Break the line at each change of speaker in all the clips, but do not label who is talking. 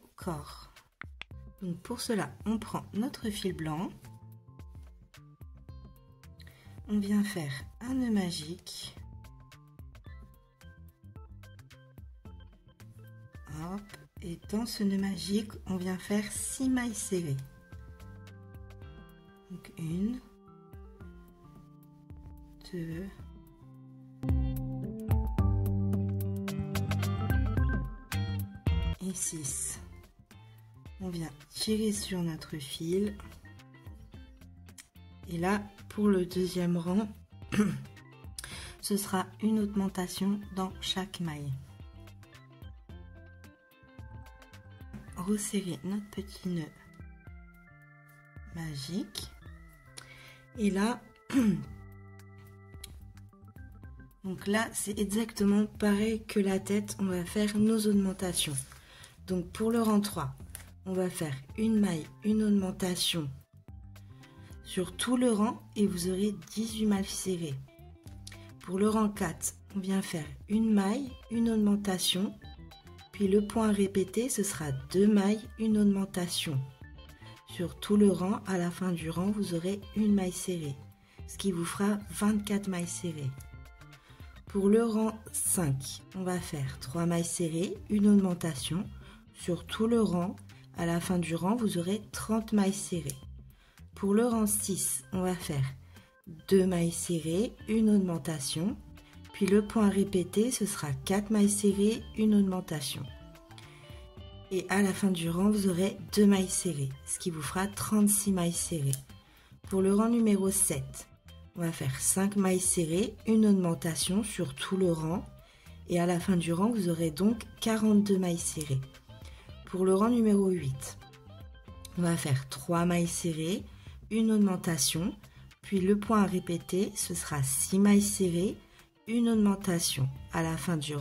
au corps. Donc pour cela, on prend notre fil blanc, on vient faire un nœud magique, hop, et dans ce nœud magique, on vient faire 6 mailles serrées. Donc 1, 2, et 6. On vient tirer sur notre fil. Et là, pour le deuxième rang, ce sera une augmentation dans chaque maille. Resserrer notre petit nœud magique. Et là, donc là, c'est exactement pareil que la tête. On va faire nos augmentations. Donc pour le rang 3, on va faire une maille, une augmentation sur tout le rang et vous aurez 18 mailles serrées. Pour le rang 4, on vient faire une maille, une augmentation, puis le point répété, ce sera 2 mailles, une augmentation. Sur tout le rang, à la fin du rang, vous aurez une maille serrée, ce qui vous fera 24 mailles serrées. Pour le rang 5, on va faire 3 mailles serrées, une augmentation. Sur tout le rang, à la fin du rang, vous aurez 30 mailles serrées. Pour le rang 6, on va faire 2 mailles serrées, une augmentation. Puis le point répété, ce sera 4 mailles serrées, une augmentation. Et à la fin du rang, vous aurez 2 mailles serrées, ce qui vous fera 36 mailles serrées. Pour le rang numéro 7, on va faire 5 mailles serrées, une augmentation sur tout le rang. Et à la fin du rang, vous aurez donc 42 mailles serrées. Pour le rang numéro 8, on va faire 3 mailles serrées, une augmentation. Puis le point à répéter, ce sera 6 mailles serrées, une augmentation. À la fin du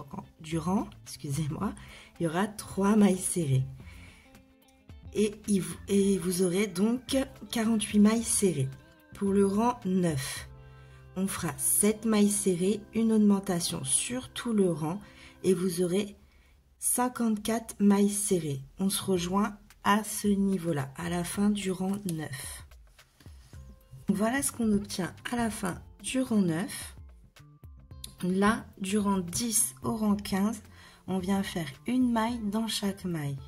rang, excusez-moi, il y aura 3 mailles serrées. Et vous aurez donc 48 mailles serrées. Pour le rang 9, on fera 7 mailles serrées, une augmentation sur tout le rang et vous aurez 54 mailles serrées. On se rejoint à ce niveau-là, à la fin du rang 9. Voilà ce qu'on obtient à la fin du rang 9. Là, du rang 10 au rang 15, on vient faire une maille dans chaque maille.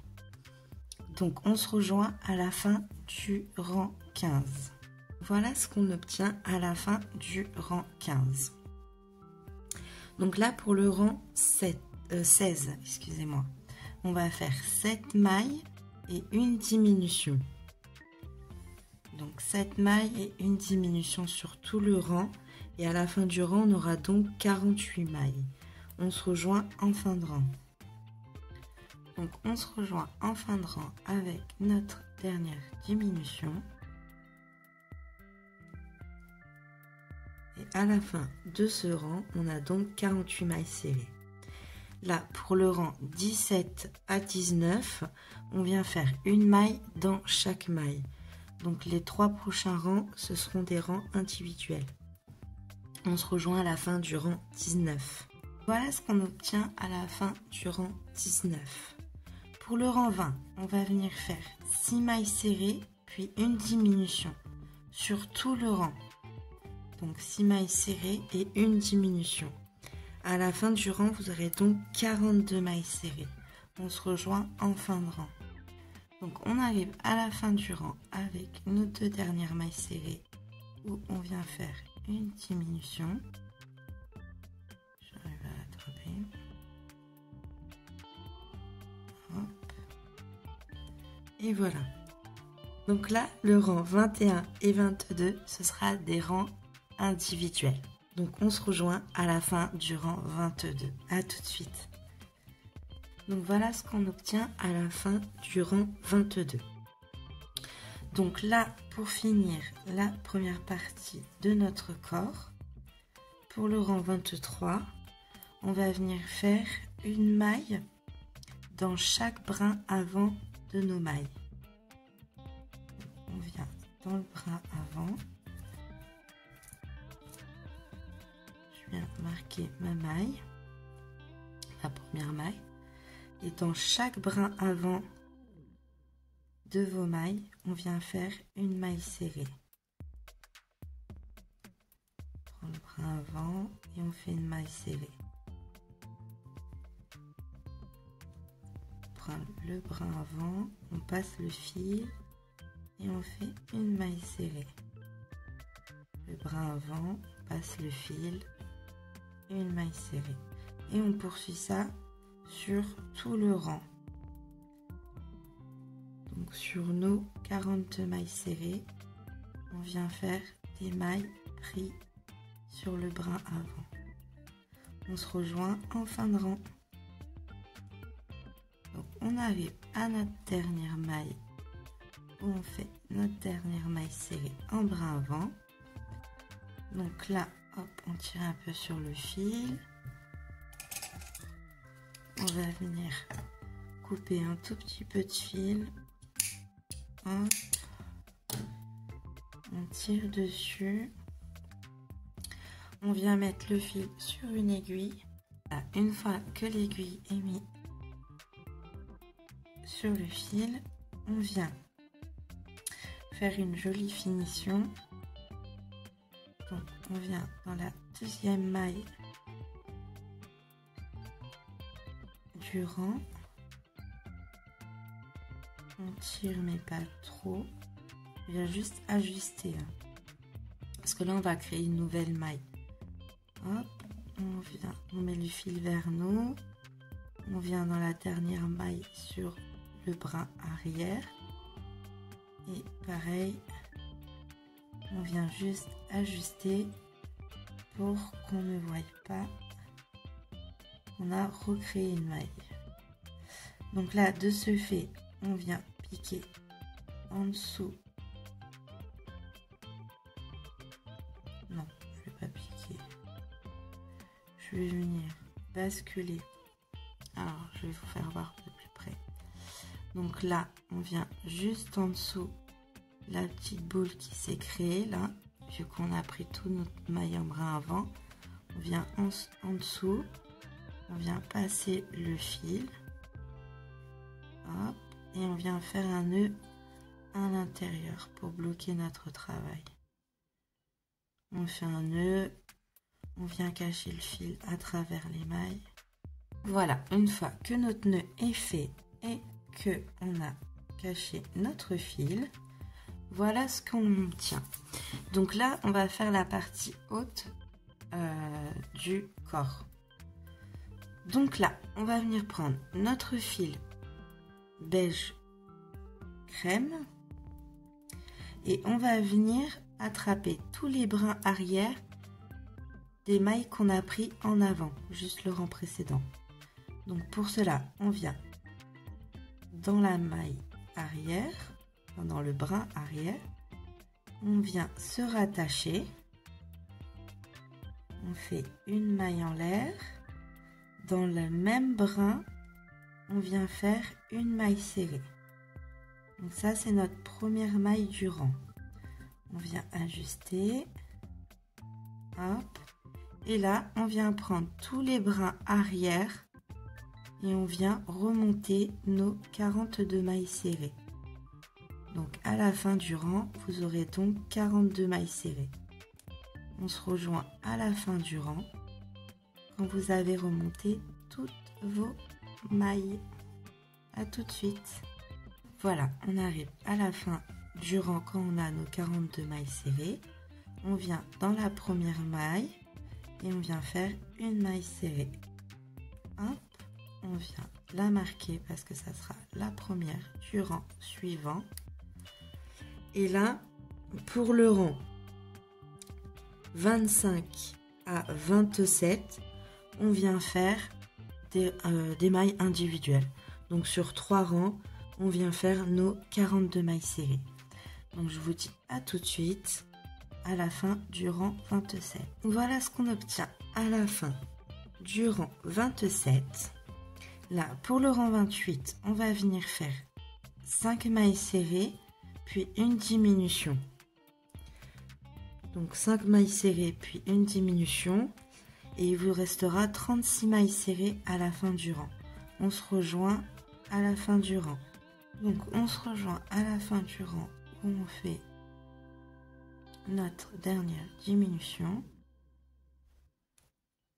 Donc, on se rejoint à la fin du rang 15. Voilà ce qu'on obtient à la fin du rang 15. Donc là, pour le rang 16, excusez-moi, on va faire 7 mailles et une diminution. Donc 7 mailles et une diminution sur tout le rang. Et à la fin du rang, on aura donc 48 mailles. On se rejoint en fin de rang. Donc on se rejoint en fin de rang avec notre dernière diminution. Et à la fin de ce rang, on a donc 48 mailles serrées. Là, pour le rang 17 à 19, on vient faire une maille dans chaque maille. Donc les 3 prochains rangs, ce seront des rangs individuels. On se rejoint à la fin du rang 19. Voilà ce qu'on obtient à la fin du rang 19. Pour le rang 20, on va venir faire 6 mailles serrées, puis une diminution sur tout le rang. Donc 6 mailles serrées et une diminution. À la fin du rang, vous aurez donc 42 mailles serrées. On se rejoint en fin de rang. Donc on arrive à la fin du rang avec nos 2 dernières mailles serrées où on vient faire une diminution. J'arrive à l'attraper. Hop. Et voilà. Donc là, le rang 21 et 22, ce sera des rangs individuels. Donc on se rejoint à la fin du rang 22. À tout de suite. Donc voilà ce qu'on obtient à la fin du rang 22. Donc là, pour finir la première partie de notre corps, pour le rang 23, on va venir faire une maille dans chaque brin avant de nos mailles. On vient dans le brin avant. Je viens marquer ma maille, la première maille. Et dans chaque brin avant de vos mailles, on vient faire une maille serrée. On prend le brin avant et on fait une maille serrée. On prend le brin avant, on passe le fil et on fait une maille serrée. Le brin avant, on passe le fil et une maille serrée. Et on poursuit ça sur tout le rang. Donc sur nos 42 mailles serrées, on vient faire des mailles pris sur le brin avant. On se rejoint en fin de rang. Donc on arrive à notre dernière maille où on fait notre dernière maille serrée en brin avant. Donc là, hop, on tire un peu sur le fil. On va venir couper un tout petit peu de fil. Hop. On tire dessus. On vient mettre le fil sur une aiguille. Une fois que l'aiguille est mise sur le fil, on vient faire une jolie finition. Donc on vient dans la deuxième maille du rang. On tire mais pas trop. On vient juste ajuster. Parce que là on va créer une nouvelle maille. Hop, on met le fil vers nous. On vient dans la dernière maille sur le brin arrière. Et pareil, on vient juste ajuster pour qu'on ne voie pas. On a recréé une maille. Donc là, de ce fait, on vient piquer en dessous. Non, je vais pas piquer. Je vais venir basculer. Alors, je vais vous faire voir de plus près. Donc là, on vient juste en dessous la petite boule qui s'est créée là. Vu qu'on a pris tout notre maille en brin avant, on vient en dessous. On vient passer le fil. Hop, et on vient faire un nœud à l'intérieur pour bloquer notre travail. On fait un nœud, on vient cacher le fil à travers les mailles. Voilà, une fois que notre nœud est fait et que on a caché notre fil, voilà ce qu'on obtient. Donc là, on va faire la partie haute du corps. Donc là, on va venir prendre notre fil beige crème et on va venir attraper tous les brins arrière des mailles qu'on a pris en avant, juste le rang précédent. Donc pour cela, on vient dans la maille arrière, dans le brin arrière, on vient se rattacher, on fait une maille en l'air, dans le même brin, on vient faire une maille serrée. Donc ça, c'est notre première maille du rang. On vient ajuster, hop, et là, on vient prendre tous les brins arrière et on vient remonter nos 42 mailles serrées. Donc à la fin du rang, vous aurez donc 42 mailles serrées. On se rejoint à la fin du rang quand vous avez remonté toutes vos mailles. À tout de suite. Voilà, on arrive à la fin du rang quand on a nos 42 mailles serrées. On vient dans la première maille et on vient faire une maille serrée. Hop, on vient la marquer parce que ça sera la première du rang suivant. Et là, pour le rang 25 à 27, on vient faire des mailles individuelles. Donc sur 3 rangs, on vient faire nos 42 mailles serrées. Donc je vous dis à tout de suite à la fin du rang 27. Voilà ce qu'on obtient à la fin du rang 27. Là, pour le rang 28, on va venir faire 5 mailles serrées, puis une diminution. Donc 5 mailles serrées, puis une diminution. Et il vous restera 36 mailles serrées à la fin du rang. On se rejoint à la fin du rang. Donc on se rejoint à la fin du rang où on fait notre dernière diminution.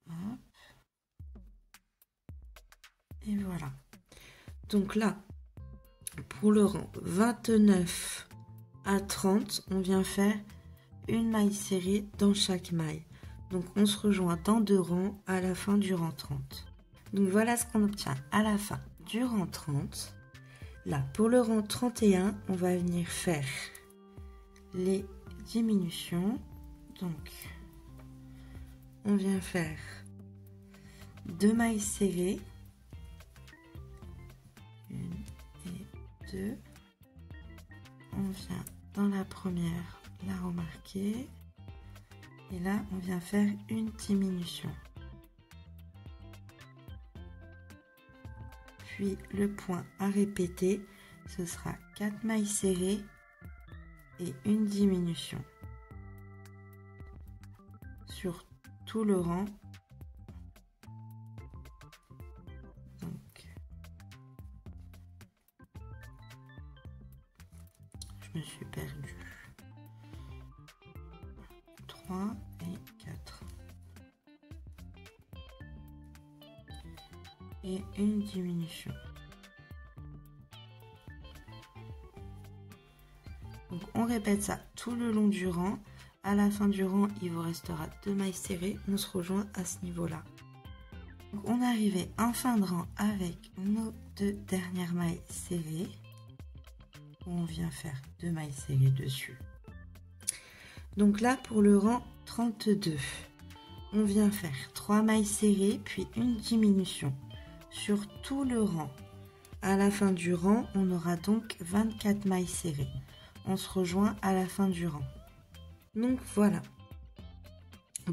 Hop. Et voilà. Donc là, pour le rang 29 à 30, on vient faire une maille serrée dans chaque maille. Donc on se rejoint dans 2 rangs à la fin du rang 30. Donc voilà ce qu'on obtient à la fin du rang 30. Là, pour le rang 31, on va venir faire les diminutions. Donc, on vient faire 2 mailles serrées. 1 et 2. On vient dans la première la remarquer. Et là, on vient faire une diminution. Puis le point à répéter, ce sera 4 mailles serrées et une diminution sur tout le rang. Donc, je me suis perdue. 3 et 4. Et une diminution. Donc on répète ça tout le long du rang. À la fin du rang, il vous restera 2 mailles serrées. On se rejoint à ce niveau-là. On est arrivé en fin de rang avec nos 2 dernières mailles serrées. On vient faire 2 mailles serrées dessus. Donc là, pour le rang 32, on vient faire 3 mailles serrées puis une diminution sur tout le rang. À la fin du rang, on aura donc 24 mailles serrées. On se rejoint à la fin du rang. Donc voilà.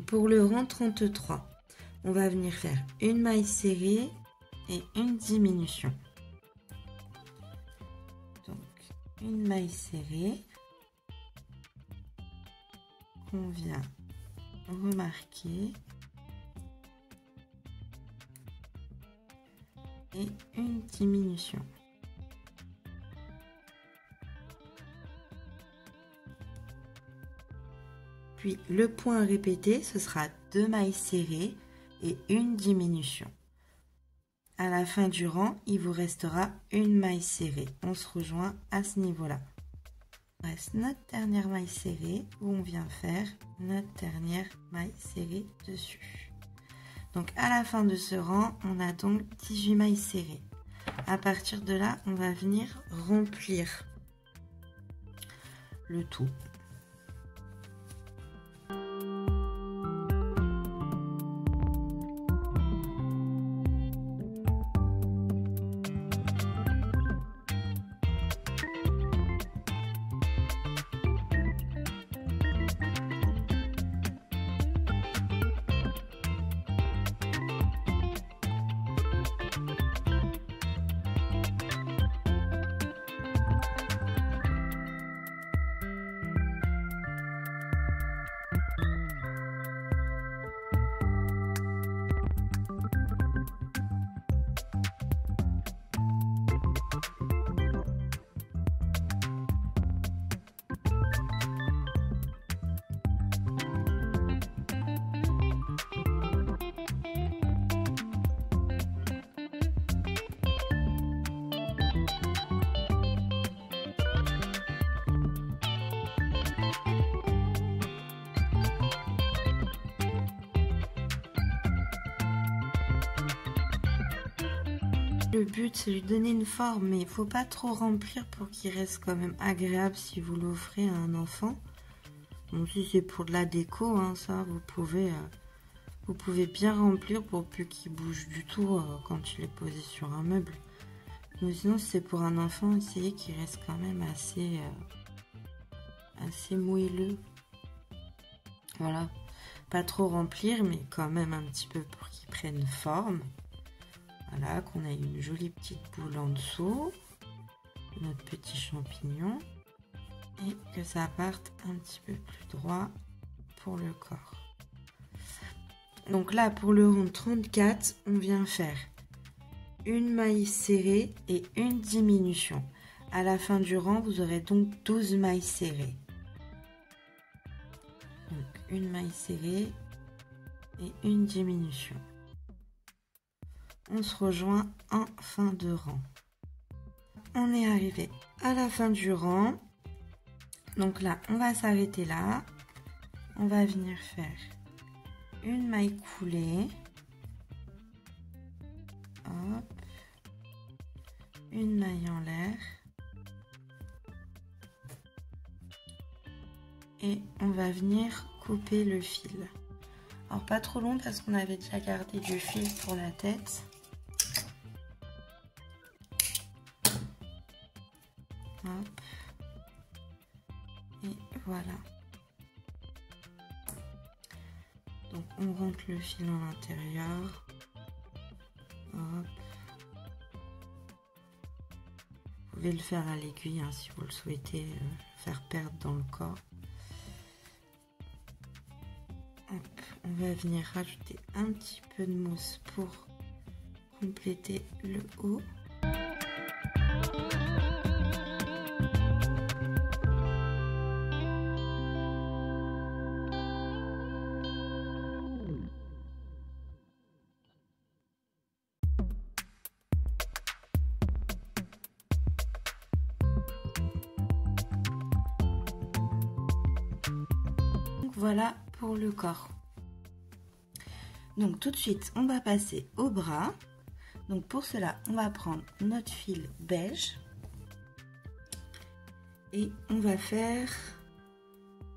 Pour le rang 33, on va venir faire une maille serrée et une diminution. Donc une maille serrée qu'on vient remarquer et une diminution. Puis le point à répéter, ce sera 2 mailles serrées et une diminution. À la fin du rang, il vous restera une maille serrée. On se rejoint à ce niveau-là. Il reste notre dernière maille serrée où on vient faire notre dernière maille serrée dessus. Donc à la fin de ce rang, on a donc 18 mailles serrées. À partir de là, on va venir remplir le tout. Le but, c'est lui donner une forme, mais il ne faut pas trop remplir pour qu'il reste quand même agréable si vous l'offrez à un enfant. Donc si c'est pour de la déco, hein, ça, vous pouvez bien remplir pour plus qu'il bouge du tout quand il est posé sur un meuble. Mais sinon, si c'est pour un enfant, essayez qu'il reste quand même assez moelleux. Voilà, pas trop remplir, mais quand même un petit peu pour qu'il prenne forme. Voilà, qu'on ait une jolie petite boule en dessous, notre petit champignon, et que ça parte un petit peu plus droit pour le corps. Donc là, pour le rang 34, on vient faire une maille serrée et une diminution. À la fin du rang, vous aurez donc 12 mailles serrées. Donc une maille serrée et une diminution. On se rejoint en fin de rang. On est arrivé à la fin du rang. Donc là, on va s'arrêter là. On va venir faire une maille coulée. Hop. Une maille en l'air. Et on va venir couper le fil. Alors pas trop long parce qu'on avait déjà gardé du fil pour la tête. Hop. Et voilà. Donc on rentre le fil à l'intérieur. Hop. Vous pouvez le faire à l'aiguille hein, si vous le souhaitez faire perdre dans le corps. Hop. On va venir rajouter un petit peu de mousse pour compléter le haut. Voilà pour le corps. Donc tout de suite, on va passer au bras. Donc pour cela, on va prendre notre fil beige et on va faire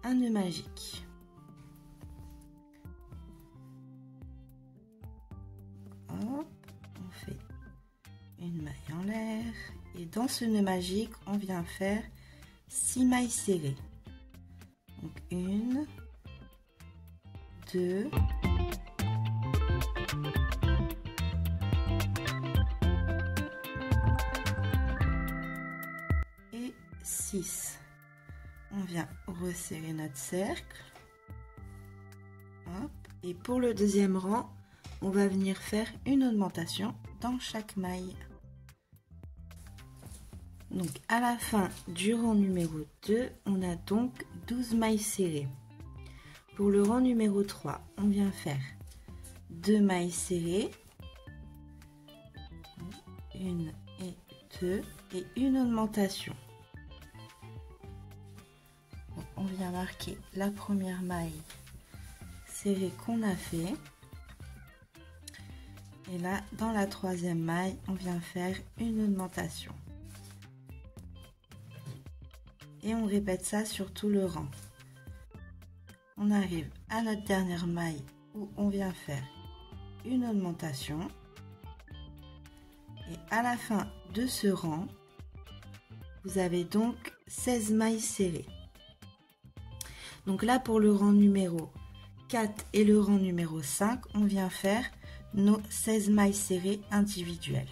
un nœud magique. Hop, on fait une maille en l'air et dans ce nœud magique, on vient faire 6 mailles serrées. Donc 1, 2, et 6. On vient resserrer notre cercle. Hop. Et pour le deuxième rang, on va venir faire une augmentation dans chaque maille. Donc à la fin du rang numéro 2, on a donc 12 mailles serrées. Pour le rang numéro 3, on vient faire 2 mailles serrées, 1 et 2, et une augmentation. Donc, on vient marquer la première maille serrée qu'on a fait. Et là, dans la troisième maille, on vient faire une augmentation. Et on répète ça sur tout le rang. On arrive à notre dernière maille où on vient faire une augmentation. Et à la fin de ce rang, vous avez donc 16 mailles serrées. Donc là, pour le rang numéro 4 et le rang numéro 5, on vient faire nos 16 mailles serrées individuelles.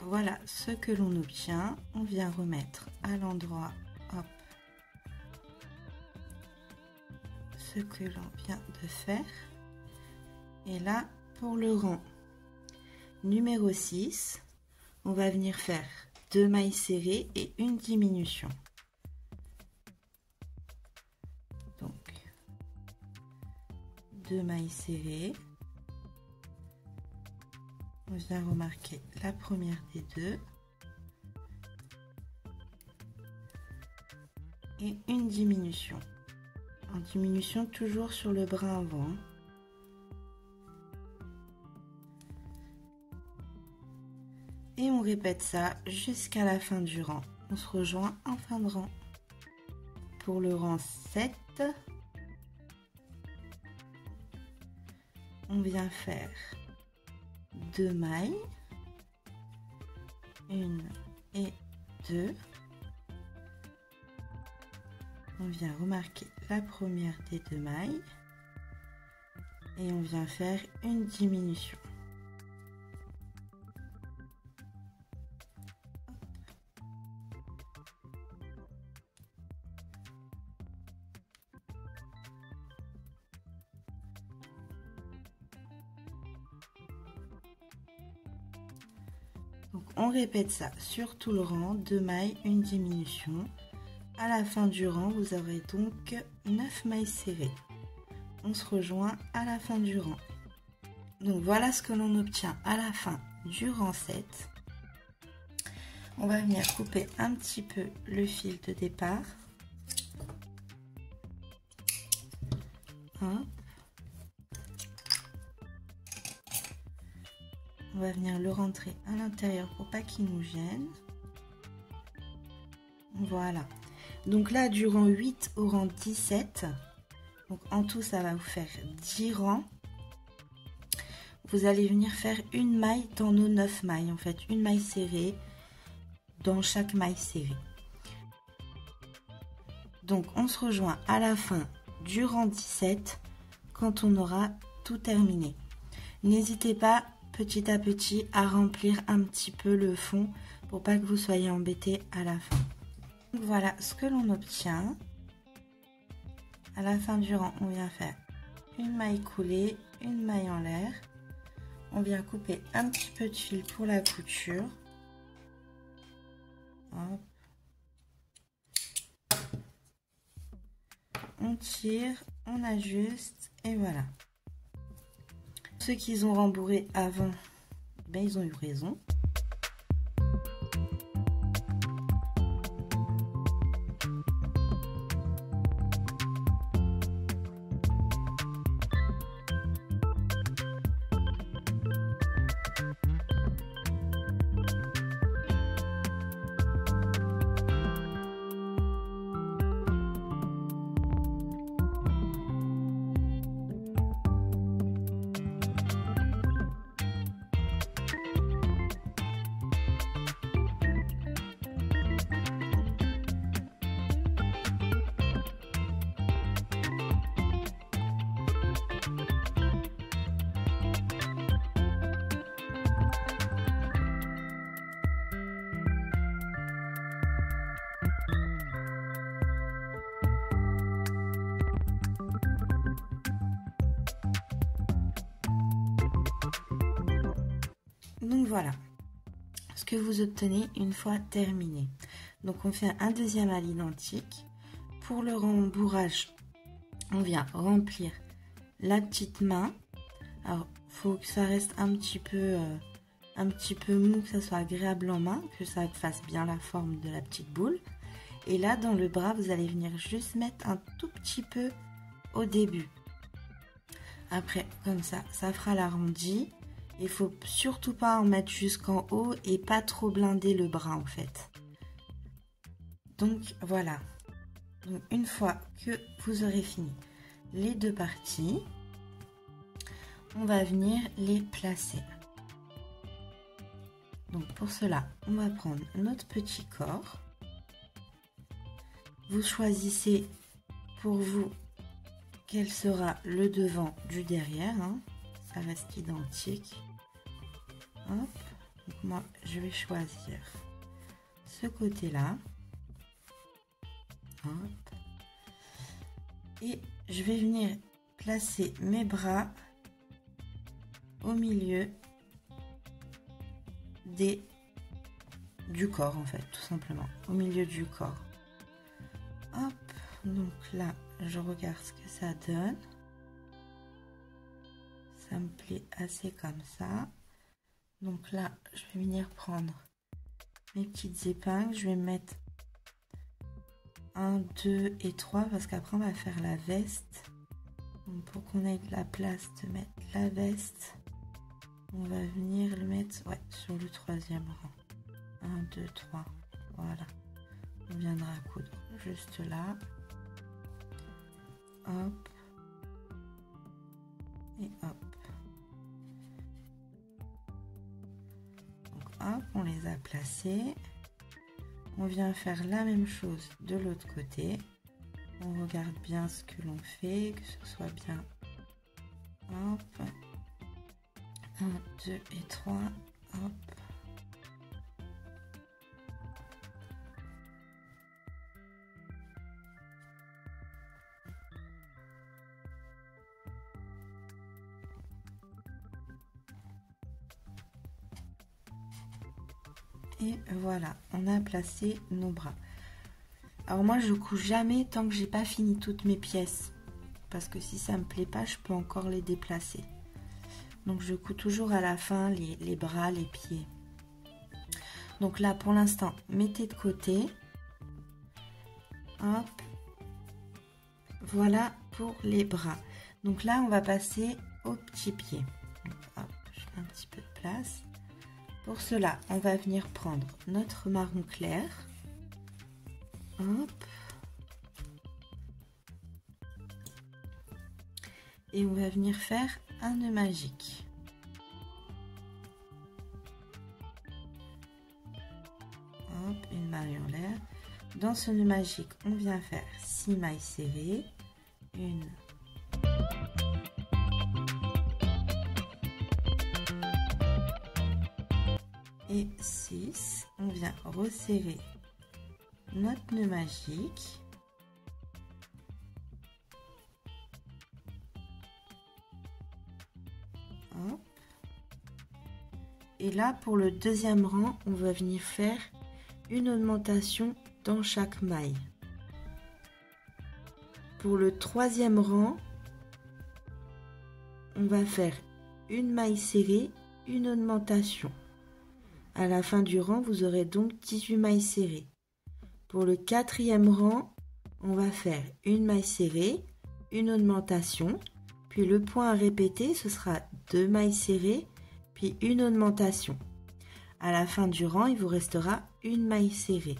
Voilà ce que l'on obtient. On vient remettre à l'endroit, hop, ce que l'on vient de faire. Et là, pour le rang numéro 6, on va venir faire 2 mailles serrées et une diminution. Donc, 2 mailles serrées. On vient remarquer la première des deux et une diminution. En diminution toujours sur le bras avant. Et on répète ça jusqu'à la fin du rang. On se rejoint en fin de rang. Pour le rang 7, on vient faire 2 mailles, 1 et 2. On vient remarquer la première des 2 mailles et on vient faire une diminution. Donc on répète ça sur tout le rang, 2 mailles, une diminution. À la fin du rang, vous aurez donc 9 mailles serrées. On se rejoint à la fin du rang. Donc voilà ce que l'on obtient à la fin du rang 7. On va venir couper un petit peu le fil de départ. Hop. On va venir le rentrer à l'intérieur pour pas qu'il nous gêne. Voilà. Donc là, du rang 8 au rang 17, donc en tout, ça va vous faire 10 rangs. Vous allez venir faire une maille dans nos 9 mailles. En fait, une maille serrée dans chaque maille serrée. Donc, on se rejoint à la fin du rang 17 quand on aura tout terminé. N'hésitez pas petit à petit à remplir un petit peu le fond pour pas que vous soyez embêtés à la fin. Donc, voilà ce que l'on obtient. À la fin du rang, on vient faire une maille coulée, une maille en l'air. On vient couper un petit peu de fil pour la couture. Hop. On tire, on ajuste et voilà. Ceux qui ont rembourré avant, ben ils ont eu raison. Donc voilà ce que vous obtenez une fois terminé. Donc on fait un deuxième à l'identique. Pour le rembourrage, on vient remplir la petite main. Alors il faut que ça reste un petit peu mou, que ça soit agréable en main, que ça fasse bien la forme de la petite boule. Et là dans le bras, vous allez venir juste mettre un tout petit peu au début. Après comme ça fera l'arrondi. Il faut surtout pas en mettre jusqu'en haut et pas trop blinder le bras en fait. Donc voilà. Donc, une fois que vous aurez fini les deux parties, on va venir les placer. Donc pour cela, on va prendre notre petit corps. Vous choisissez pour vous quel sera le devant du derrière. Hein. Ça reste identique. Hop. Donc moi, je vais choisir ce côté-là. Hop. Et je vais venir placer mes bras au milieu du corps, en fait, tout simplement. Au milieu du corps. Hop. Donc là, je regarde ce que ça donne. Ça me plaît assez comme ça. Donc là, je vais venir prendre mes petites épingles. Je vais mettre 1, 2 et 3 parce qu'après on va faire la veste. Donc pour qu'on ait de la place de mettre la veste, on va venir le mettre sur le troisième rang. 1, 2, 3. Voilà. On viendra coudre juste là. Hop. Et hop. Hop, on les a placés. On vient faire la même chose de l'autre côté. On regarde bien ce que l'on fait, que ce soit bien. Hop. 1, 2 et 3. Hop. Et voilà, on a placé nos bras. Alors moi je couds jamais tant que j'ai pas fini toutes mes pièces, parce que si ça me plaît pas, je peux encore les déplacer. Donc je couds toujours à la fin les bras, les pieds. Donc là pour l'instant, mettez de côté. Hop. Voilà pour les bras. Donc là on va passer au petit pied. Hop, je fais un petit peu de place. Pour cela, on va venir prendre notre marron clair. Hop. Et on va venir faire un nœud magique. Hop, une maille en l'air. Dans ce nœud magique, on vient faire 6 mailles serrées. 1, et 6, on vient resserrer notre nœud magique. Hop. Et là pour le deuxième rang, on va venir faire une augmentation dans chaque maille. Pour le troisième rang, on va faire une maille serrée, une augmentation. À la fin du rang, vous aurez donc 18 mailles serrées. Pour le quatrième rang, on va faire une maille serrée, une augmentation, puis le point à répéter, ce sera 2 mailles serrées, puis une augmentation. À la fin du rang, il vous restera une maille serrée,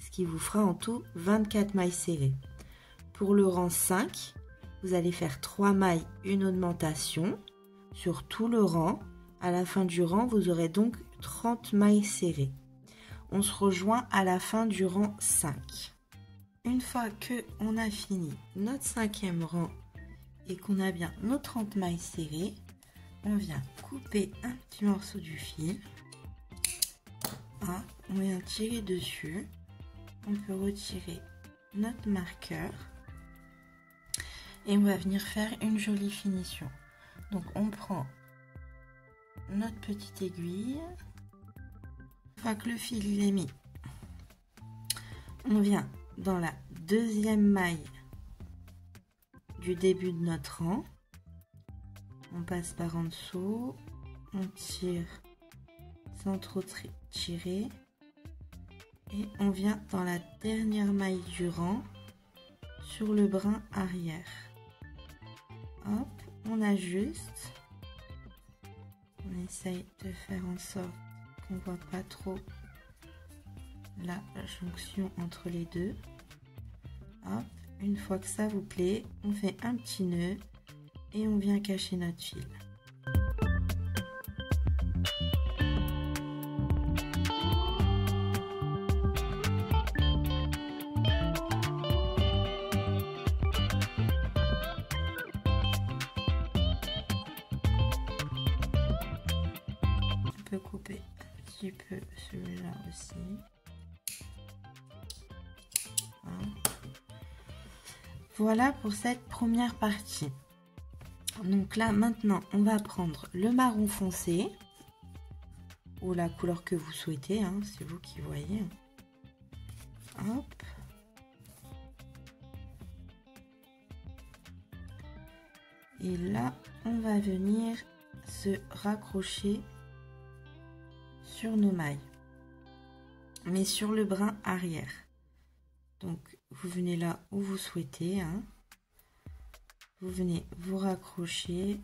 ce qui vous fera en tout 24 mailles serrées. Pour le rang 5, vous allez faire 3 mailles, une augmentation sur tout le rang. À la fin du rang, vous aurez donc 30 mailles serrées. On se rejoint à la fin du rang 5. Une fois que on a fini notre 5e rang et qu'on a bien nos 30 mailles serrées, on vient couper un petit morceau du fil. On vient tirer dessus. On peut retirer notre marqueur et on va venir faire une jolie finition. Donc on prend notre petite aiguille. Une fois que le fil est mis, on vient dans la deuxième maille du début de notre rang. On passe par en dessous, on tire sans trop tirer et on vient dans la dernière maille du rang sur le brin arrière. Hop, on ajuste. On essaye de faire en sorte qu'on ne voit pas trop la jonction entre les deux. Hop, une fois que ça vous plaît, on fait un petit nœud et on vient cacher notre fil. On peut couper un petit peu celui-là aussi. Voilà pour cette première partie. Donc là maintenant on va prendre le marron foncé ou la couleur que vous souhaitez, hein, c'est vous qui voyez. Hop. Et là on va venir se raccrocher sur nos mailles, mais sur le brin arrière. Donc vous venez là où vous souhaitez, hein. Vous venez vous raccrocher,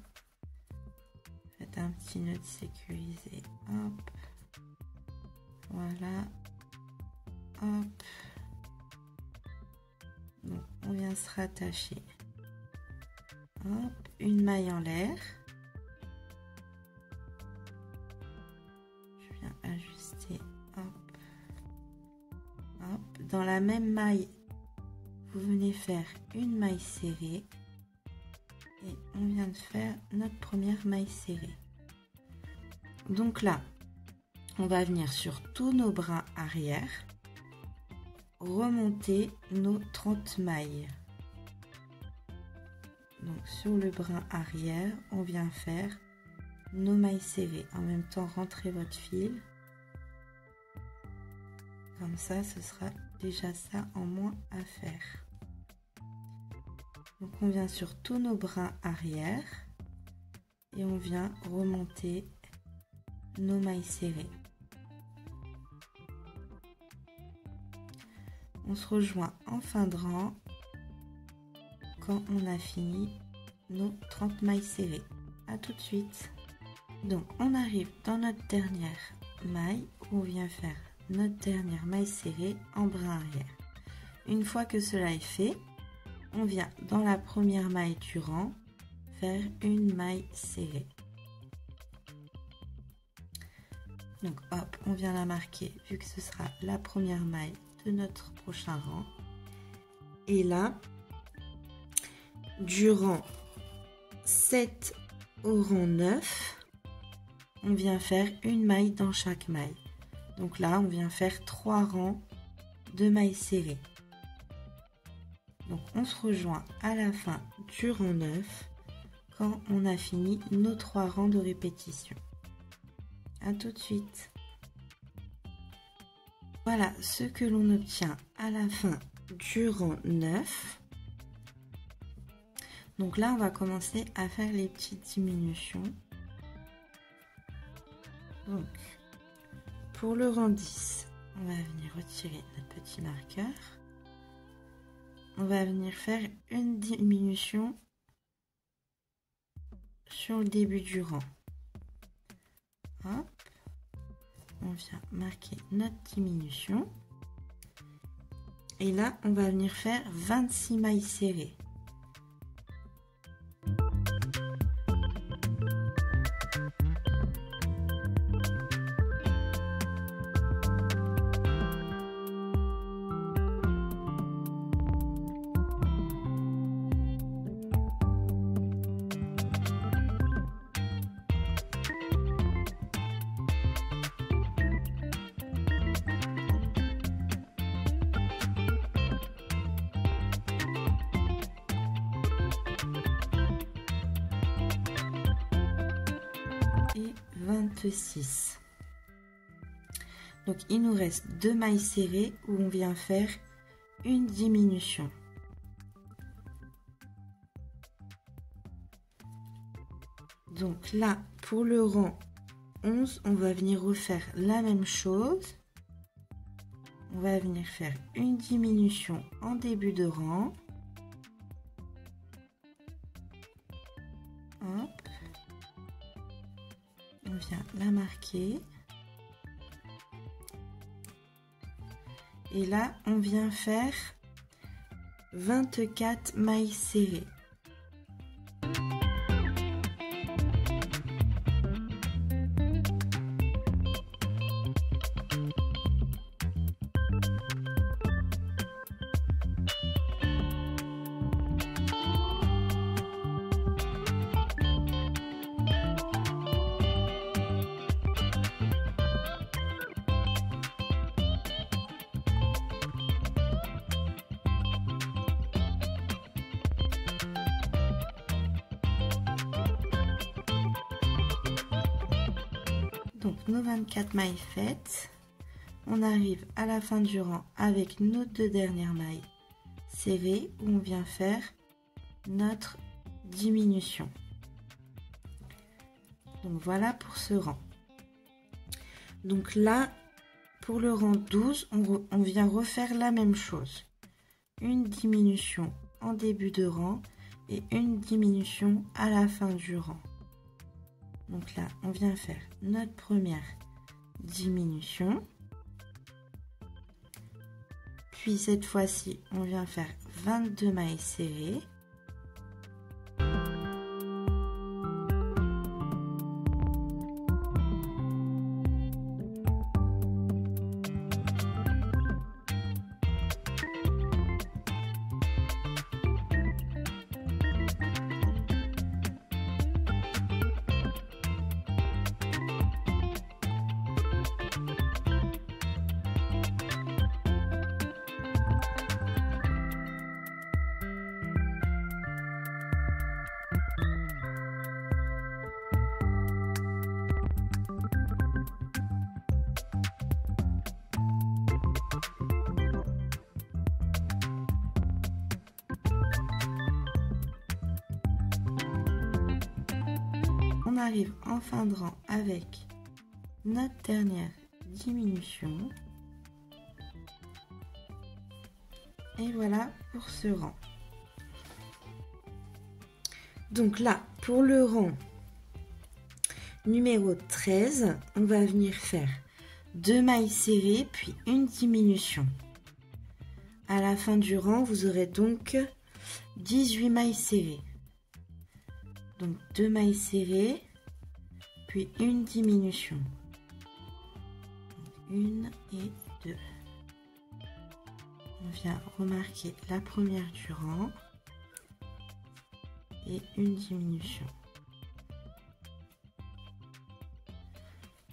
faites un petit nœud de sécuriser, hop, voilà, hop. Donc on vient se rattacher, hop, une maille en l'air. Je viens ajuster, hop, hop. Dans la même maille, vous venez faire une maille serrée. Et on vient de faire notre première maille serrée. Donc là, on va venir sur tous nos brins arrière, remonter nos 30 mailles. Donc sur le brin arrière, on vient faire nos mailles serrées. En même temps, rentrez votre fil. Comme ça, ce sera déjà ça en moins à faire. Donc on vient sur tous nos brins arrière et on vient remonter nos mailles serrées. On se rejoint en fin de rang quand on a fini nos 30 mailles serrées. À tout de suite. Donc on arrive dans notre dernière maille où on vient faire notre dernière maille serrée en brin arrière. Une fois que cela est fait, on vient dans la première maille du rang faire une maille serrée. Donc hop, on vient la marquer vu que ce sera la première maille de notre prochain rang. Et là, du rang 7 au rang 9, on vient faire une maille dans chaque maille. Donc là, on vient faire 3 rangs de mailles serrées. Donc on se rejoint à la fin du rang 9 quand on a fini nos 3 rangs de répétition. À tout de suite. Voilà ce que l'on obtient à la fin du rang 9. Donc là, on va commencer à faire les petites diminutions. Donc, pour le rang 10, on va venir retirer notre petit marqueur. On va venir faire une diminution sur le début du rang. Hop. On vient marquer notre diminution. Et là, on va venir faire 26 mailles serrées. Et 26. Donc il nous reste 2 mailles serrées où on vient faire une diminution. Donc là, pour le rang 11, on va venir refaire la même chose. On va venir faire une diminution en début de rang. Hop. On vient la marquer. Et là, on vient faire 24 mailles serrées. Donc nos 24 mailles faites, on arrive à la fin du rang avec nos 2 dernières mailles serrées où on vient faire notre diminution. Donc voilà pour ce rang. Donc là, pour le rang 12, on vient refaire la même chose. Une diminution en début de rang et une diminution à la fin du rang. Donc là, on vient faire notre première diminution. Puis cette fois-ci, on vient faire 22 mailles serrées. on arrive en fin de rang avec notre dernière diminution. Et voilà pour ce rang. Donc là, pour le rang numéro 13, on va venir faire 2 mailles serrées puis une diminution. À la fin du rang, vous aurez donc 18 mailles serrées. Donc 2 mailles serrées puis une diminution. Une et deux. On vient remarquer la première du rang et une diminution.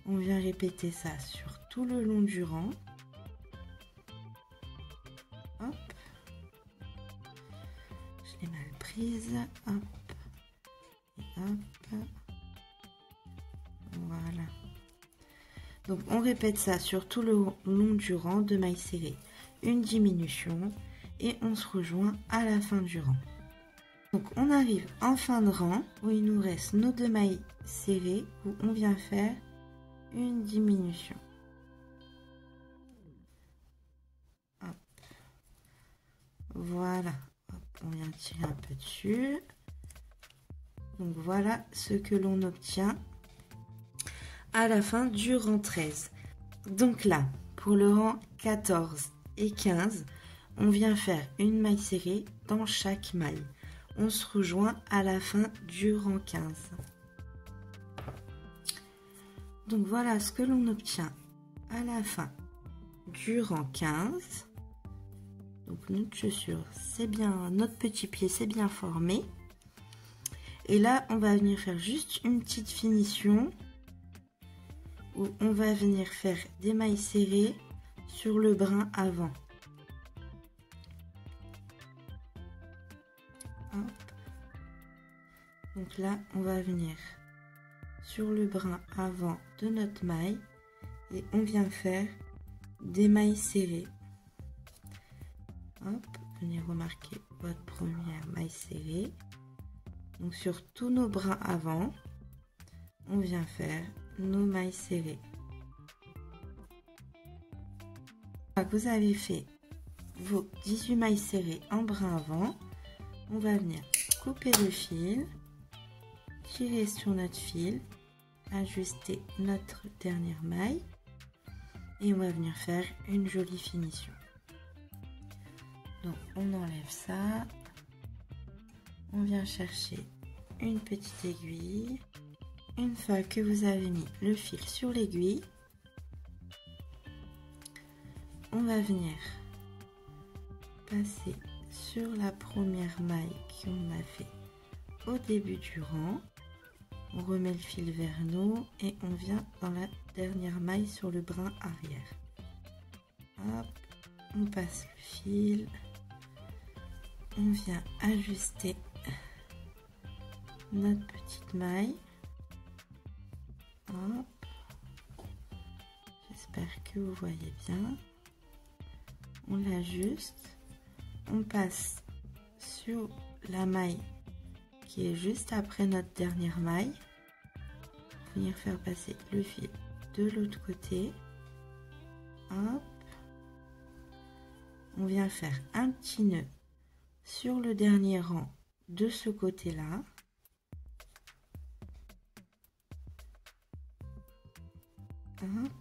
On vient répéter ça sur tout le long du rang. Hop. Je l'ai mal prise. Hop. Et hop. Voilà. Donc on répète ça sur tout le long du rang, 2 mailles serrées, une diminution et on se rejoint à la fin du rang. Donc on arrive en fin de rang où il nous reste nos 2 mailles serrées où on vient faire une diminution. Hop. Voilà, hop, on vient tirer un peu dessus. Donc voilà ce que l'on obtient à la fin du rang 13. Donc là, pour le rang 14 et 15, on vient faire une maille serrée dans chaque maille. On se rejoint à la fin du rang 15. Donc voilà ce que l'on obtient à la fin du rang 15. Donc notre chaussure, c'est bien, notre petit pied, c'est bien formé. Et là, on va venir faire juste une petite finition où on va venir faire des mailles serrées sur le brin avant. Hop. Donc là, on va venir sur le brin avant de notre maille et on vient faire des mailles serrées. Hop, venez remarquer votre première maille serrée. Donc sur tous nos brins avant, on vient faire nos mailles serrées. Vous avez fait vos 18 mailles serrées en brin avant, on va venir couper le fil, tirer sur notre fil, ajuster notre dernière maille et on va venir faire une jolie finition. Donc on enlève ça, on vient chercher une petite aiguille. Une fois que vous avez mis le fil sur l'aiguille, on va venir passer sur la première maille qu'on a fait au début du rang. On remet le fil vers nous et on vient dans la dernière maille sur le brin arrière. Hop, on passe le fil, on vient ajuster notre petite maille. Hop. J'espère que vous voyez bien. On l'ajuste, on passe sur la maille qui est juste après notre dernière maille, venir faire passer le fil de l'autre côté. Hop. On vient faire un petit nœud sur le dernier rang de ce côté-là. Hop.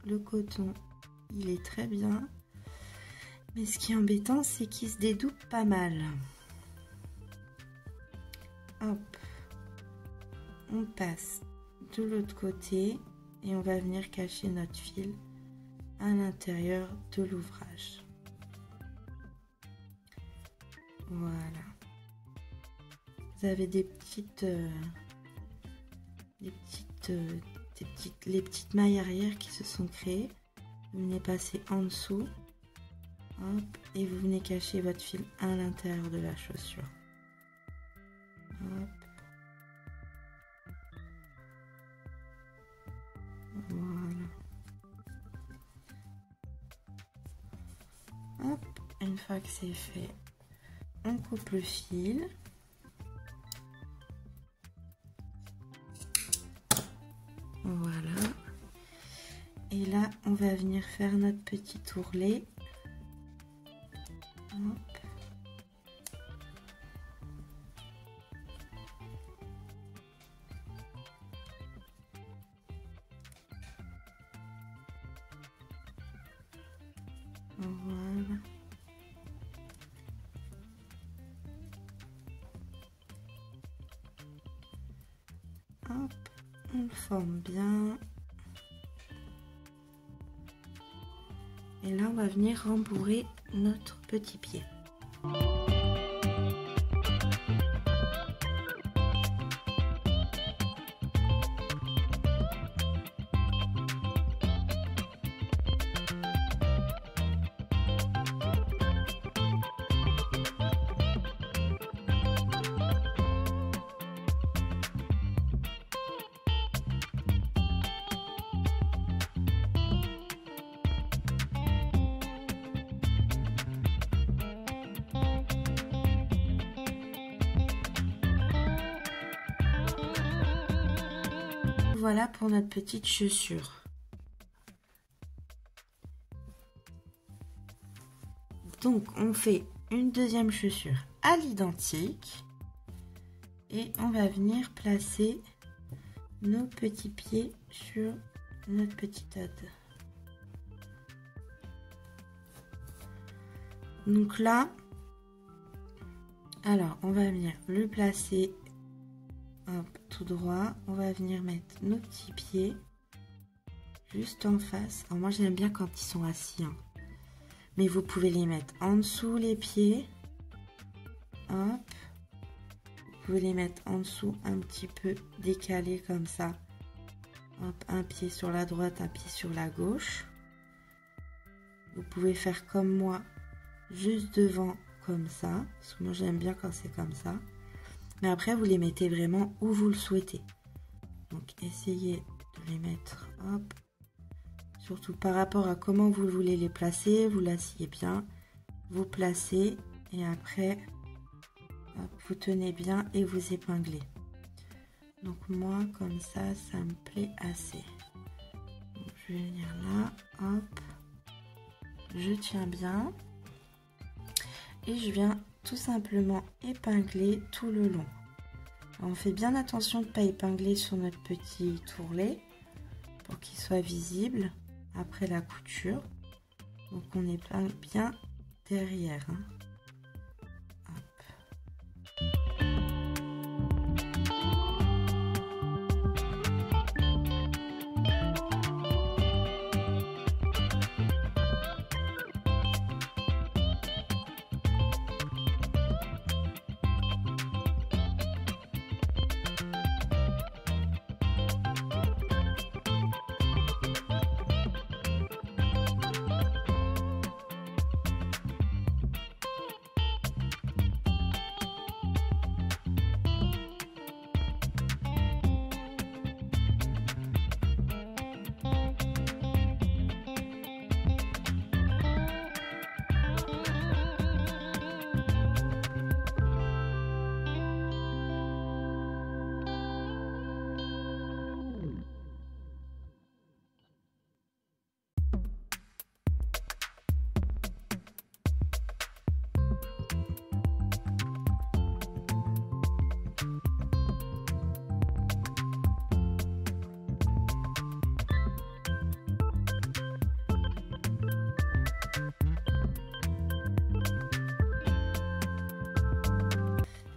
Le coton, il est très bien. Mais ce qui est embêtant, c'est qu'il se dédouble pas mal. Hop. On passe de l'autre côté et on va venir cacher notre fil à l'intérieur de l'ouvrage. Voilà. Vous avez les petites mailles arrière qui se sont créées. Vous venez passer en dessous. Hop, et vous venez cacher votre fil à l'intérieur de la chaussure. Hop. Voilà. Hop, une fois que c'est fait, on coupe le fil. Voilà. Et là, on va venir faire notre petit ourlet. Hop. Voilà. Hop, on le forme bien. Et là, on va venir rembourrer notre petit pied. Voilà pour notre petite chaussure. Donc on fait une deuxième chaussure à l'identique et on va venir placer nos petits pieds sur notre petite ode. Donc là, alors on va venir le placer. Hop, tout droit, on va venir mettre nos petits pieds juste en face. Alors moi j'aime bien quand ils sont assis, hein. Mais vous pouvez les mettre en dessous les pieds. Hop, vous pouvez les mettre en dessous un petit peu décalés comme ça. Hop, un pied sur la droite, un pied sur la gauche. Vous pouvez faire comme moi, juste devant comme ça. Parce que moi j'aime bien quand c'est comme ça. Mais après, vous les mettez vraiment où vous le souhaitez. Donc, essayez de les mettre, hop. Surtout par rapport à comment vous voulez les placer. Vous l'asseyez bien. Vous placez. Et après, hop, vous tenez bien et vous épinglez. Donc, moi, comme ça me plaît assez. Donc, je vais venir là, hop. Je tiens bien. Et je viens tout simplement épingler tout le long. On fait bien attention de ne pas épingler sur notre petit ourlet pour qu'il soit visible après la couture. Donc on épingle bien derrière, hein.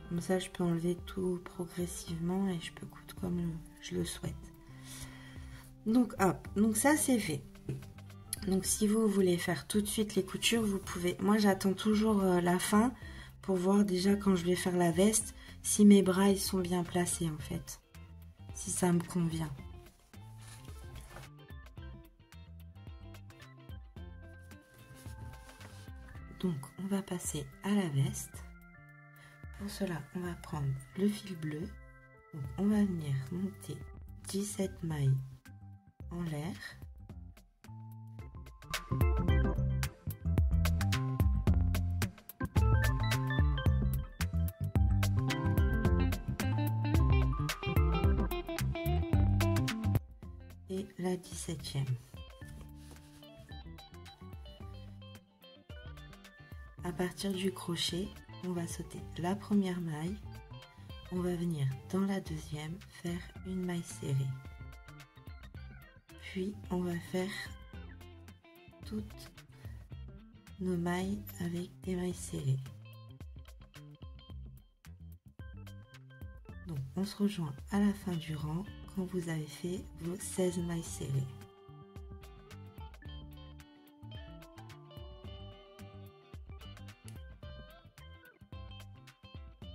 Comme ça, je peux enlever tout progressivement et je peux coudre comme je le souhaite. Donc, hop, donc ça c'est fait. Donc, si vous voulez faire tout de suite les coutures, vous pouvez. Moi, j'attends toujours la fin pour voir déjà quand je vais faire la veste si mes bras ils sont bien placés en fait, si ça me convient. Donc, on va passer à la veste. Pour cela, on va prendre le fil bleu. Donc, on va venir monter 17 mailles en l'air. la 17e. À partir du crochet, on va sauter la première maille, on va venir dans la deuxième faire une maille serrée, puis on va faire toutes nos mailles avec des mailles serrées. Donc on se rejoint à la fin du rang quand vous avez fait vos 16 mailles serrées.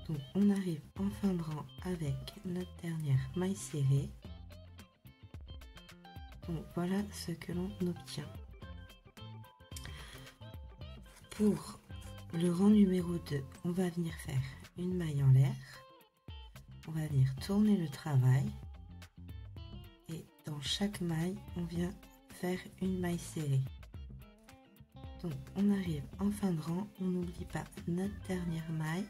Donc on arrive en fin de rang avec notre dernière maille serrée. Donc voilà ce que l'on obtient. Pour le rang numéro 2, on va venir faire une maille en l'air. On va venir tourner le travail. Et dans chaque maille, on vient faire une maille serrée. Donc on arrive en fin de rang, on n'oublie pas notre dernière maille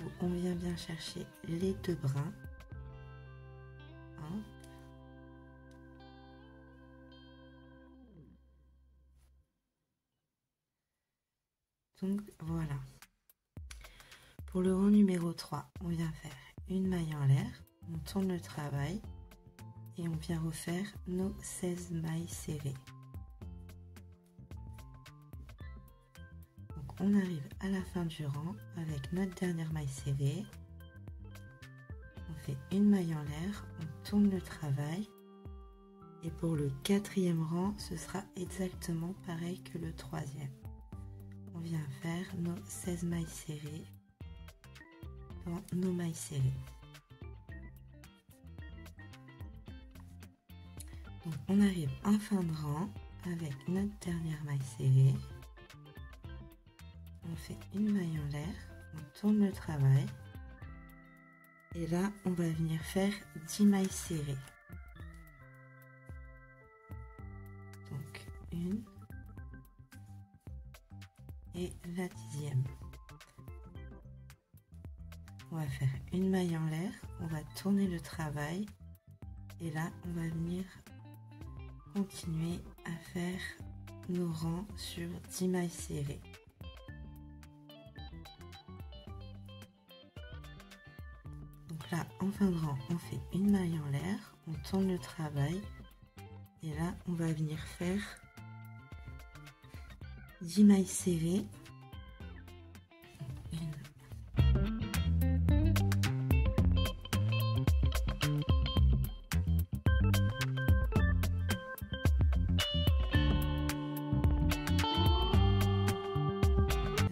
où on vient bien chercher les deux brins. Hop. Donc voilà. Pour le rang numéro 3, on vient faire une maille en l'air, on tourne le travail et on vient refaire nos 16 mailles serrées. Donc on arrive à la fin du rang avec notre dernière maille serrée. On fait une maille en l'air, on tourne le travail. Et pour le 4e rang, ce sera exactement pareil que le 3e. On vient faire nos 16 mailles serrées dans nos mailles serrées. Donc on arrive en fin de rang avec notre dernière maille serrée. On fait une maille en l'air, on tourne le travail. Et là, on va venir faire 10 mailles serrées. Donc une et la 10e. On va faire une maille en l'air, on va tourner le travail et là on va venir continuer à faire nos rangs sur 10 mailles serrées. Donc là en fin de rang on fait une maille en l'air, on tourne le travail et là on va venir faire 10 mailles serrées.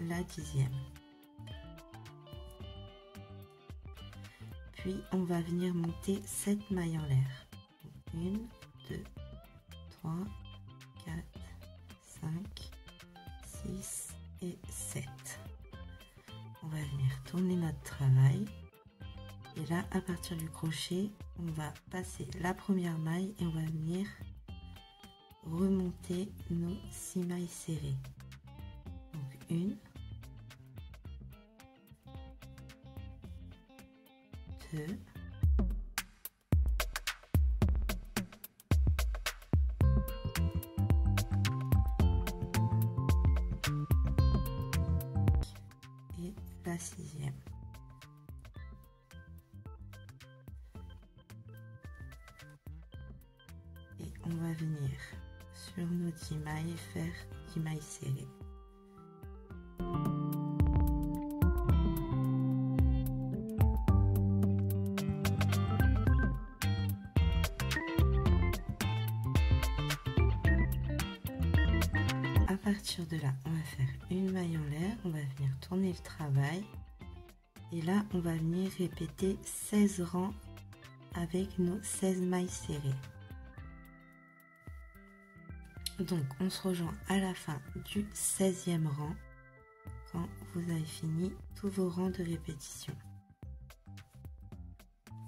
La 10e. Puis on va venir monter 7 mailles en l'air. 1, 2, 3, 4, 5, 6 et 7. On va venir tourner notre travail. Et là, à partir du crochet, on va passer la première maille et on va venir remonter nos 6 mailles serrées. Donc 1, 2, 6e. Et on va venir sur nos 10 mailles faire 10 mailles serrées. À partir de là, on va faire une maille en l'air, on va venir tourner le travail et là on va venir répéter 16 rangs avec nos 16 mailles serrées. Donc on se rejoint à la fin du 16e rang quand vous avez fini tous vos rangs de répétition.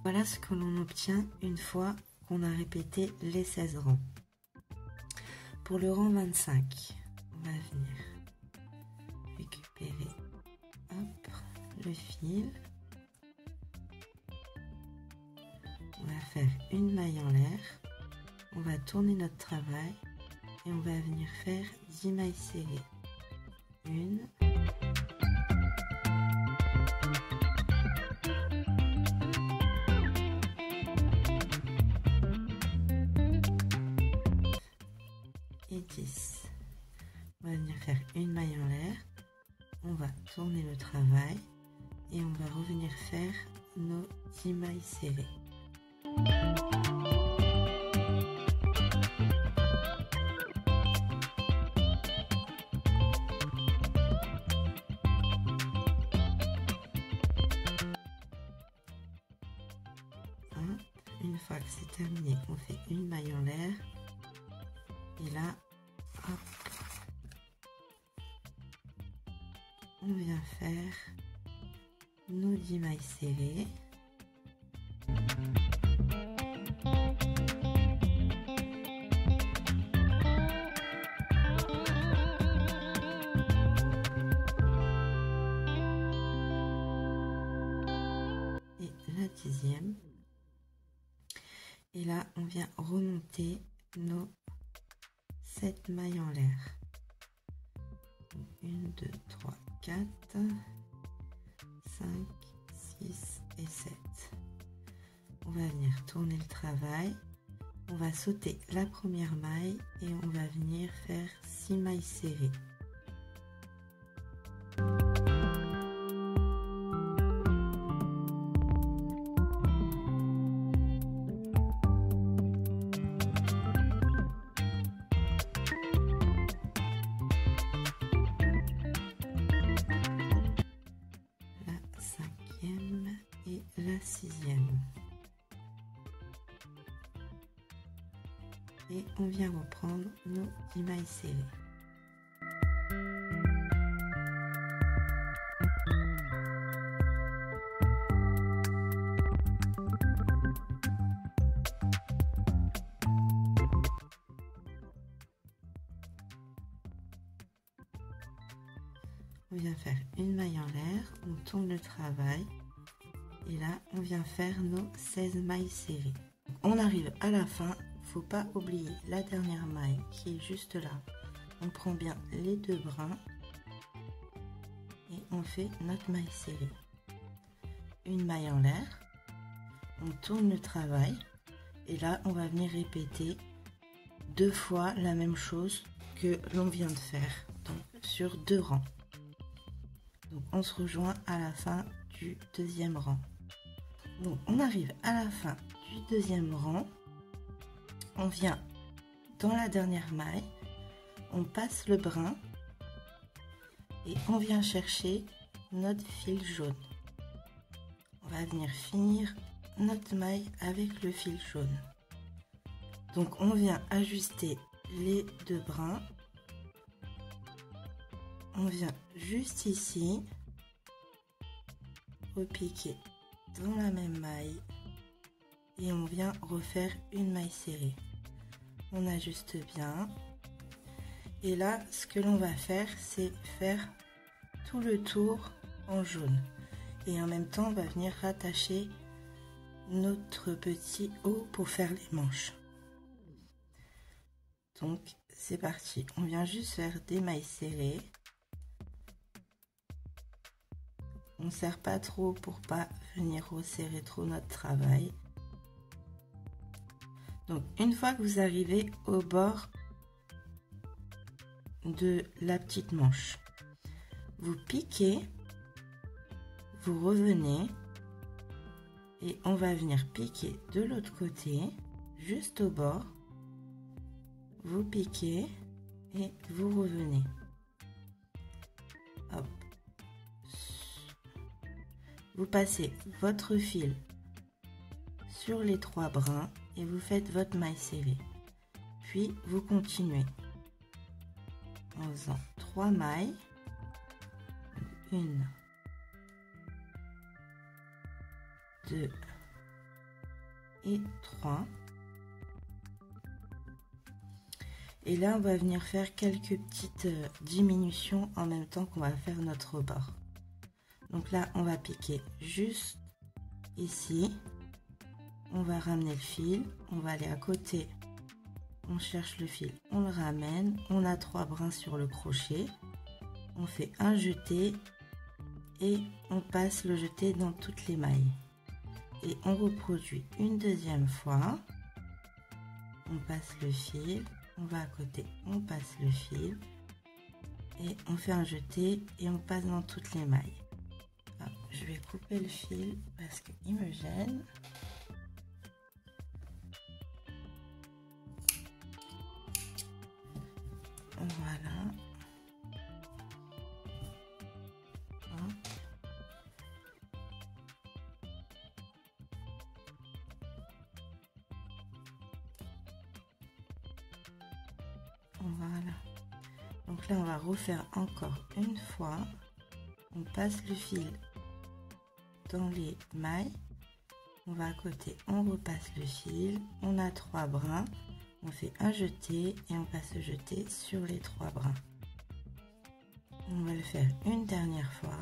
Voilà ce que l'on obtient une fois qu'on a répété les 16 rangs. Pour le rang 25, on va venir récupérer le fil. On va faire une maille en l'air, On va tourner notre travail et on va venir faire 10 mailles serrées. 1, 10. On va venir faire une maille en l'air, on va tourner le travail et on va revenir faire nos 10 mailles serrées. Une fois que c'est terminé, on fait une maille en l'air et là, hop, on vient faire nos 10 mailles serrées. Et la 10e. Et là, on vient remonter nos 7 mailles en l'air. 1, 2, 3, 4, 5, 6 et 7. On va venir tourner le travail. On va sauter la première maille et on va venir faire 6 mailles serrées. Et la 6e. Et on vient reprendre nos 10 mailles serrées. On vient faire une maille en l'air, on tourne le travail. Et là, on vient faire nos 16 mailles serrées. On arrive à la fin, faut pas oublier la dernière maille qui est juste là. On prend bien les deux brins et on fait notre maille serrée. Une maille en l'air, on tourne le travail et là, on va venir répéter 2 fois la même chose que l'on vient de faire, donc sur 2 rangs. Donc, on se rejoint à la fin du 2e rang. Donc on arrive à la fin du 2e rang, on vient dans la dernière maille, on passe le brin et on vient chercher notre fil jaune. On va venir finir notre maille avec le fil jaune. Donc on vient ajuster les 2 brins, on vient juste ici repiquer dans la même maille et on vient refaire une maille serrée. On ajuste bien et là ce que l'on va faire, c'est faire tout le tour en jaune et en même temps on va venir rattacher notre petit haut pour faire les manches. Donc c'est parti, on vient juste faire des mailles serrées. On ne serre pas trop pour pas venir resserrer trop notre travail. Donc une fois que vous arrivez au bord de la petite manche, vous piquez, vous revenez et on va venir piquer de l'autre côté, juste au bord. Vous piquez et vous revenez. Hop. Vous passez votre fil sur les 3 brins et vous faites votre maille serrée. Puis vous continuez en faisant 3 mailles. 1, 2 et 3. Et là, on va venir faire quelques petites diminutions en même temps qu'on va faire notre rebord. Donc là, on va piquer juste ici. On va ramener le fil. On va aller à côté on cherche le fil, on le ramène, on a 3 brins sur le crochet, on fait un jeté et on passe le jeté dans toutes les mailles. Et on reproduit une deuxième fois, on passe le fil, on va à côté, on passe le fil et on fait un jeté et on passe dans toutes les mailles. Alors, je vais couper le fil parce qu'il me gêne. Voilà. Voilà. Donc là, on va refaire encore une fois. On passe le fil dans les mailles. On va à côté, on repasse le fil. On a 3 brins. On fait un jeté et on passe le jeté sur les 3 brins. On va le faire une dernière fois.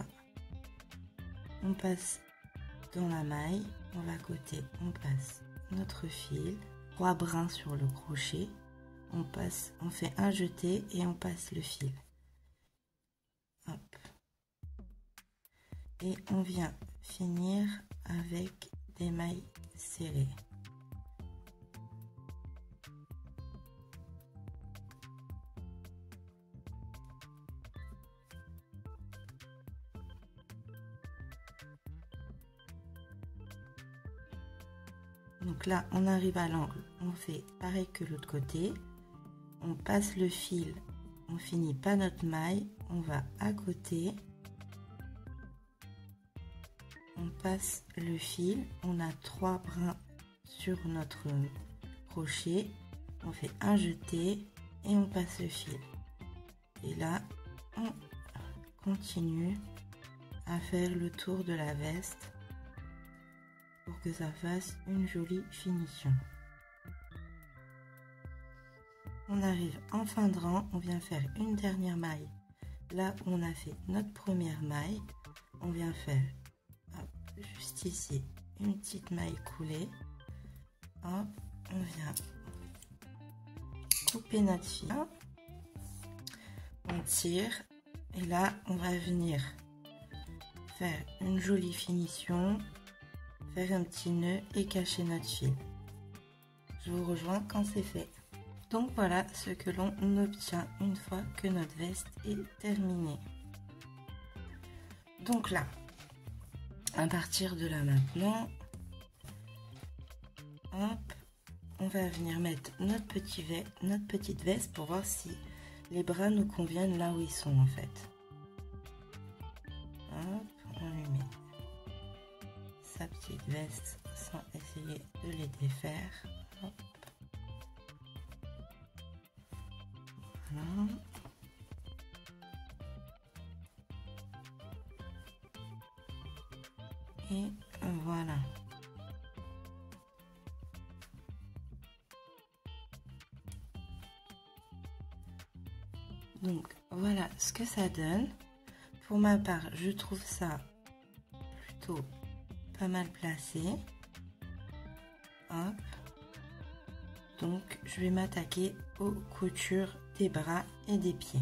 On passe dans la maille. On va à côté, on passe notre fil. 3 brins sur le crochet. On fait un jeté et on passe le fil. Hop. Et on vient finir avec des mailles serrées. Donc là, on arrive à l'angle, on fait pareil que l'autre côté. On passe le fil, on finit pas notre maille, on va à côté, on passe le fil, on a 3 brins sur notre crochet, on fait un jeté et on passe le fil. Et là, on continue à faire le tour de la veste pour que ça fasse une jolie finition. On arrive en fin de rang, on vient faire une dernière maille. Là où on a fait notre première maille, on vient faire hop, juste ici une petite maille coulée. Hop, on vient couper notre fil. On tire et là on va venir faire une jolie finition, faire un petit nœud et cacher notre fil. Je vous rejoins quand c'est fait. Donc voilà ce que l'on obtient une fois que notre veste est terminée. Donc là, à partir de là maintenant, hop, on va venir mettre notre petite veste pour voir si les bras nous conviennent là où ils sont en fait. Hop, on lui met sa petite veste sans essayer de les défaire. Hop. Voilà. Et voilà. Donc voilà ce que ça donne. Pour ma part, je trouve ça plutôt pas mal placé. Hop. Donc je vais m'attaquer aux coutures des bras et des pieds.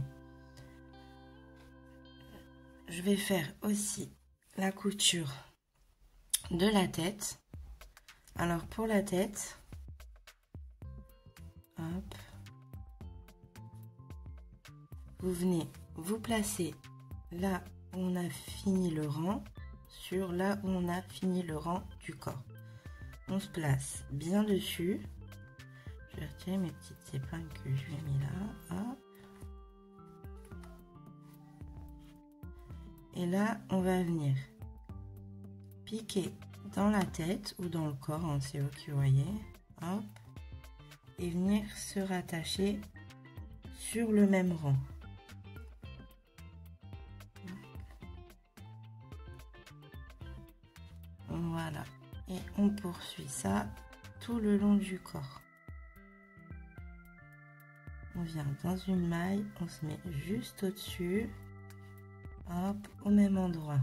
Je vais faire aussi la couture de la tête. Alors pour la tête, hop, vous venez vous placer là où on a fini le rang sur là où on a fini le rang du corps. On se place bien dessus. Je vais retirer mes petites épingles que je lui ai mis là. Hop. Et là, on va venir piquer dans la tête ou dans le corps, hein, c'est vous qui voyez. Hop. Et venir se rattacher sur le même rang. Voilà. Et on poursuit ça tout le long du corps. On vient dans une maille, on se met juste au-dessus, hop, au même endroit.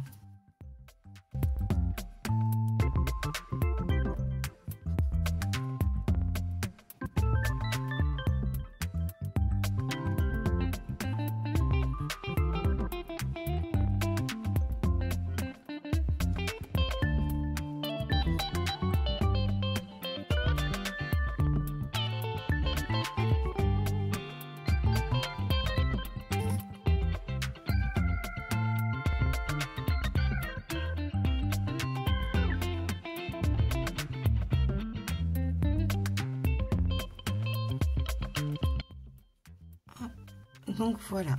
Donc voilà.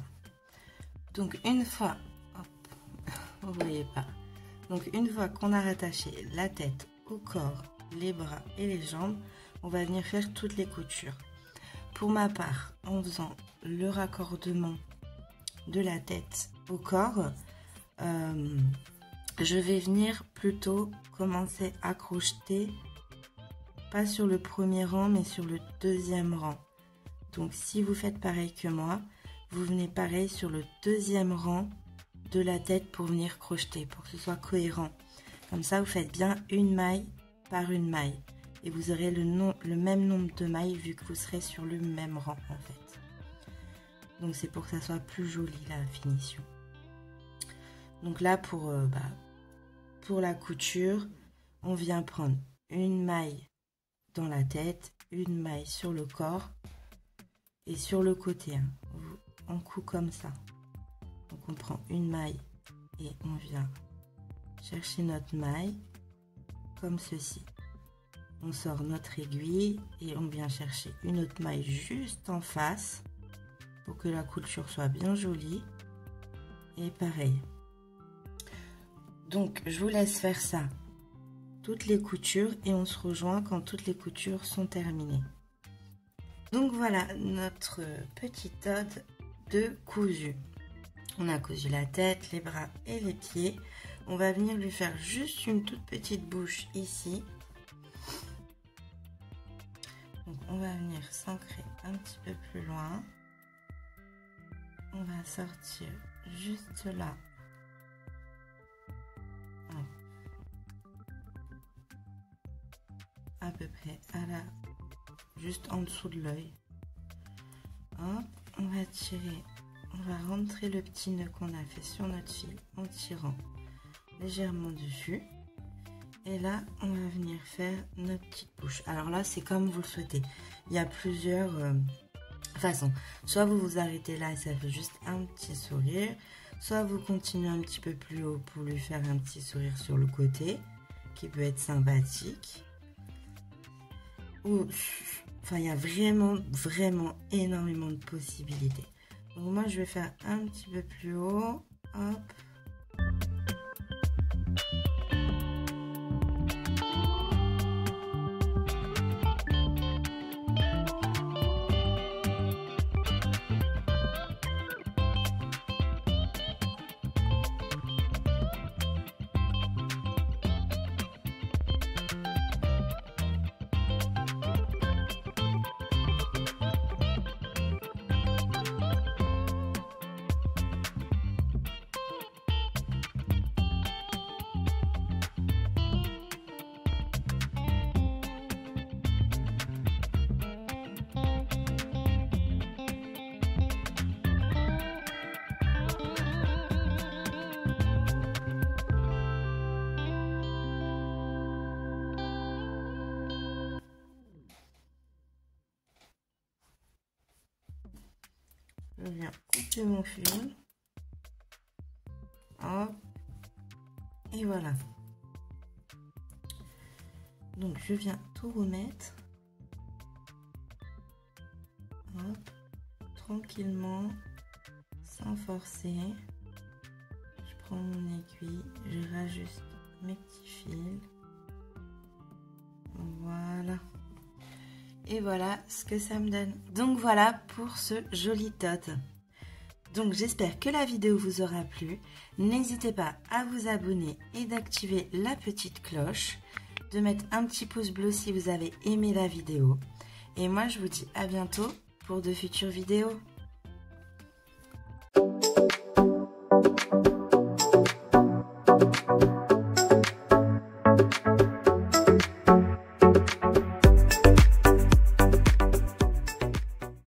Donc une fois, hop, vous voyez pas. Donc une fois qu'on a rattaché la tête au corps, les bras et les jambes, on va venir faire toutes les coutures. Pour ma part, en faisant le raccordement de la tête au corps, je vais venir plutôt commencer à crocheter, pas sur le premier rang, mais sur le deuxième rang. Donc si vous faites pareil que moi, vous venez pareil sur le deuxième rang de la tête pour venir crocheter, pour que ce soit cohérent. Comme ça, vous faites bien une maille par une maille. Et vous aurez le même nombre de mailles vu que vous serez sur le même rang en fait. Donc c'est pour que ça soit plus joli la finition. Donc là pour la couture, on vient prendre une maille dans la tête, une maille sur le corps et sur le côté. Hein, on coud comme ça. Donc on prend une maille et on vient chercher notre maille comme ceci. On sort notre aiguille et on vient chercher une autre maille juste en face pour que la couture soit bien jolie. Et pareil. Donc je vous laisse faire ça, toutes les coutures, et on se rejoint quand toutes les coutures sont terminées. Donc voilà notre petit ode de cousu. On a cousu la tête, les bras et les pieds. On va venir lui faire juste une toute petite bouche ici. Donc on va venir s'ancrer un petit peu plus loin. On va sortir juste là. À peu près juste en dessous de l'œil. On va tirer, on va rentrer le petit nœud qu'on a fait sur notre fil en tirant légèrement dessus. Et là, on va venir faire notre petite bouche. Alors là, c'est comme vous le souhaitez. Il y a plusieurs façons. Soit vous vous arrêtez là et ça fait juste un petit sourire. Soit vous continuez un petit peu plus haut pour lui faire un petit sourire sur le côté, qui peut être sympathique. Enfin, il y a vraiment énormément de possibilités. Donc moi, je vais faire un petit peu plus haut. Hop. Je viens couper mon fil. Hop. Et voilà. Donc je viens tout remettre. Hop. Tranquillement. Sans forcer. Je prends mon aiguille. Je rajuste mes petits fils. Voilà. Et voilà ce que ça me donne. Donc voilà pour ce joli tot. Donc j'espère que la vidéo vous aura plu. N'hésitez pas à vous abonner et d'activer la petite cloche. De mettre un petit pouce bleu si vous avez aimé la vidéo. Et moi je vous dis à bientôt pour de futures vidéos.